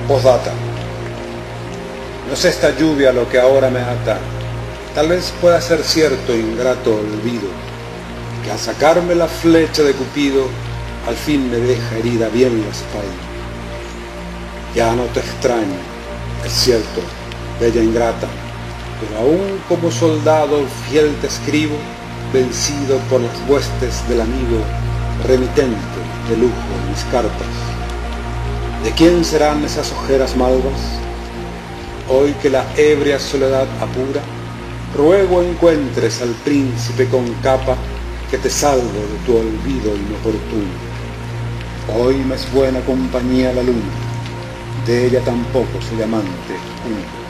Postdata. No es esta lluvia lo que ahora me ata. Tal vez pueda ser cierto ingrato olvido, que al sacarme la flecha de Cupido, al fin me deja herida bien la espalda. Ya no te extraño, es cierto, bella ingrata, pero aún como soldado fiel te escribo, vencido por las huestes del amigo, remitente de lujo en mis cartas. ¿De quién serán esas ojeras malvas? Hoy que la ebria soledad apura, ruego encuentres al príncipe con capa que te salve de tu olvido inoportuno. Hoy me es buena compañía la luna, de ella tampoco soy amante único.